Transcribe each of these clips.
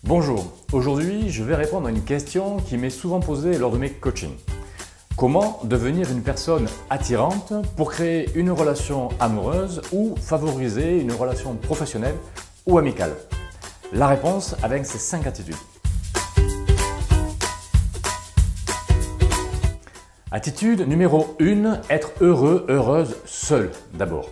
Bonjour, aujourd'hui je vais répondre à une question qui m'est souvent posée lors de mes coachings. Comment devenir une personne attirante pour créer une relation amoureuse ou favoriser une relation professionnelle ou amicale? La réponse avec ces 5 attitudes. Attitude numéro 1, être heureux, heureuse, seul d'abord.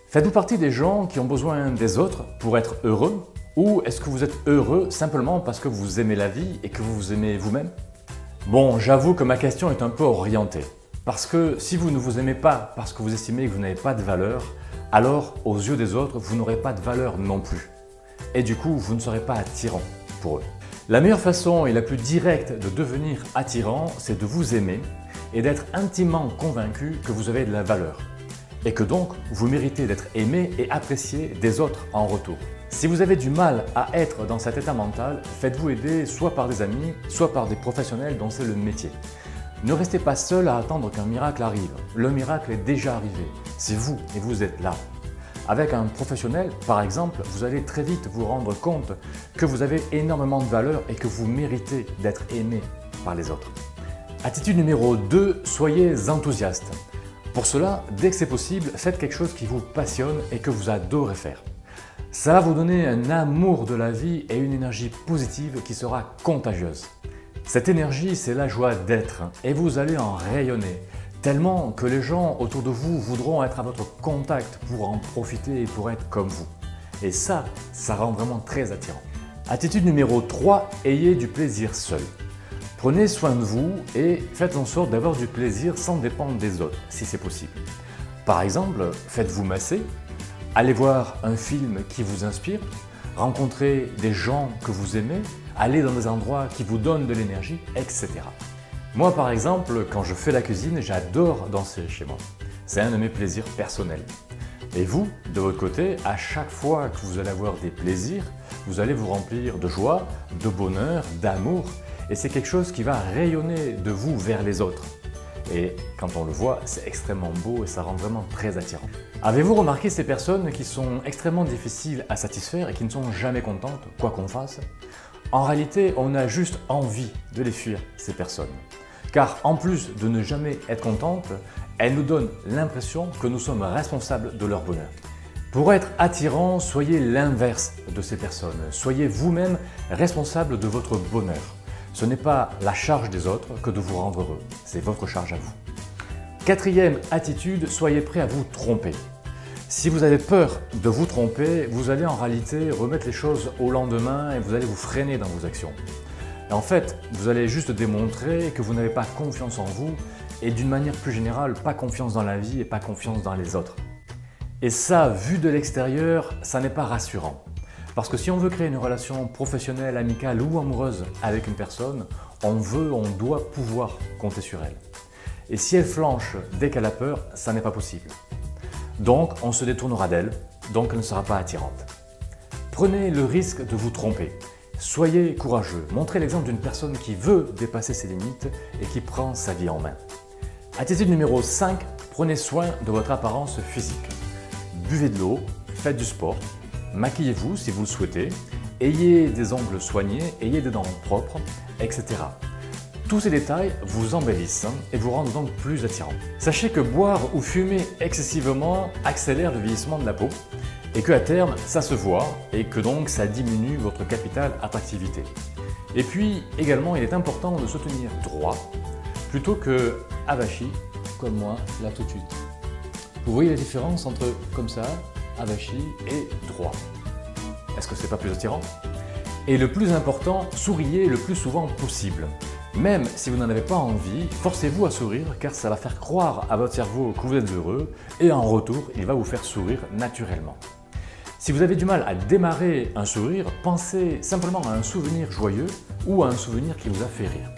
Faites-vous partie des gens qui ont besoin des autres pour être heureux? Ou est-ce que vous êtes heureux simplement parce que vous aimez la vie et que vous vous aimez vous-même? Bon, j'avoue que ma question est un peu orientée. Parce que si vous ne vous aimez pas parce que vous estimez que vous n'avez pas de valeur, alors aux yeux des autres, vous n'aurez pas de valeur non plus. Et du coup, vous ne serez pas attirant pour eux. La meilleure façon et la plus directe de devenir attirant, c'est de vous aimer et d'être intimement convaincu que vous avez de la valeur. Et que donc, vous méritez d'être aimé et apprécié des autres en retour. Si vous avez du mal à être dans cet état mental, faites-vous aider soit par des amis, soit par des professionnels dont c'est le métier. Ne restez pas seul à attendre qu'un miracle arrive. Le miracle est déjà arrivé. C'est vous et vous êtes là. Avec un professionnel, par exemple, vous allez très vite vous rendre compte que vous avez énormément de valeur et que vous méritez d'être aimé par les autres. Attitude numéro 2, soyez enthousiaste. Pour cela, dès que c'est possible, faites quelque chose qui vous passionne et que vous adorez faire. Ça va vous donner un amour de la vie et une énergie positive qui sera contagieuse. Cette énergie, c'est la joie d'être et vous allez en rayonner tellement que les gens autour de vous voudront être à votre contact pour en profiter et pour être comme vous. Et ça rend vraiment très attirant. Attitude numéro 3, ayez du plaisir seul. Prenez soin de vous et faites en sorte d'avoir du plaisir sans dépendre des autres, si c'est possible. Par exemple, faites-vous masser, allez voir un film qui vous inspire, rencontrez des gens que vous aimez, allez dans des endroits qui vous donnent de l'énergie, etc. Moi par exemple, quand je fais la cuisine, j'adore danser chez moi. C'est un de mes plaisirs personnels. Et vous, de votre côté, à chaque fois que vous allez avoir des plaisirs, vous allez vous remplir de joie, de bonheur, d'amour. Et c'est quelque chose qui va rayonner de vous vers les autres. Et quand on le voit, c'est extrêmement beau et ça rend vraiment très attirant. Avez-vous remarqué ces personnes qui sont extrêmement difficiles à satisfaire et qui ne sont jamais contentes, quoi qu'on fasse? En réalité, on a juste envie de les fuir, ces personnes. Car en plus de ne jamais être contentes, elles nous donnent l'impression que nous sommes responsables de leur bonheur. Pour être attirant, soyez l'inverse de ces personnes. Soyez vous-même responsable de votre bonheur. Ce n'est pas la charge des autres que de vous rendre heureux, c'est votre charge à vous. Quatrième attitude, soyez prêt à vous tromper. Si vous avez peur de vous tromper, vous allez en réalité remettre les choses au lendemain et vous allez vous freiner dans vos actions. Et en fait, vous allez juste démontrer que vous n'avez pas confiance en vous et d'une manière plus générale, pas confiance dans la vie et pas confiance dans les autres. Et ça, vu de l'extérieur, ça n'est pas rassurant. Parce que si on veut créer une relation professionnelle, amicale ou amoureuse avec une personne, on doit pouvoir compter sur elle. Et si elle flanche dès qu'elle a peur, ça n'est pas possible. Donc on se détournera d'elle, donc elle ne sera pas attirante. Prenez le risque de vous tromper. Soyez courageux, montrez l'exemple d'une personne qui veut dépasser ses limites et qui prend sa vie en main. Attitude numéro 5, prenez soin de votre apparence physique. Buvez de l'eau, faites du sport. Maquillez-vous si vous le souhaitez, ayez des ongles soignés, ayez des dents propres, etc. Tous ces détails vous embellissent et vous rendent donc plus attirant. Sachez que boire ou fumer excessivement accélère le vieillissement de la peau et qu'à terme, ça se voit et que donc ça diminue votre capital attractivité. Et puis également, il est important de se tenir droit plutôt que avachi, comme moi, là tout de suite. Vous voyez la différence entre comme ça, avachi et droit. Est-ce que c'est pas plus attirant? Et le plus important, souriez le plus souvent possible. Même si vous n'en avez pas envie, forcez-vous à sourire car ça va faire croire à votre cerveau que vous êtes heureux et en retour, il va vous faire sourire naturellement. Si vous avez du mal à démarrer un sourire, pensez simplement à un souvenir joyeux ou à un souvenir qui vous a fait rire.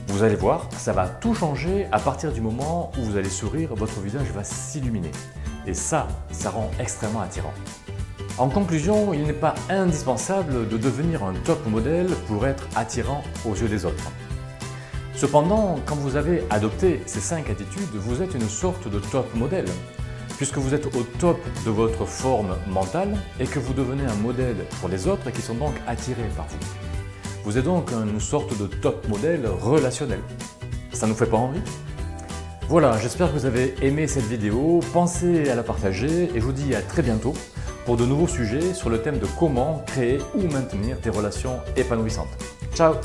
Vous allez voir, ça va tout changer à partir du moment où vous allez sourire, votre visage va s'illuminer. Et ça rend extrêmement attirant. En conclusion, il n'est pas indispensable de devenir un top modèle pour être attirant aux yeux des autres. Cependant, quand vous avez adopté ces 5 attitudes, vous êtes une sorte de top modèle. puisque vous êtes au top de votre forme mentale et que vous devenez un modèle pour les autres et qui sont donc attirés par vous. Vous êtes donc une sorte de top modèle relationnel. Ça nous fait pas envie? Voilà, j'espère que vous avez aimé cette vidéo, pensez à la partager et je vous dis à très bientôt pour de nouveaux sujets sur le thème de comment créer ou maintenir des relations épanouissantes. Ciao!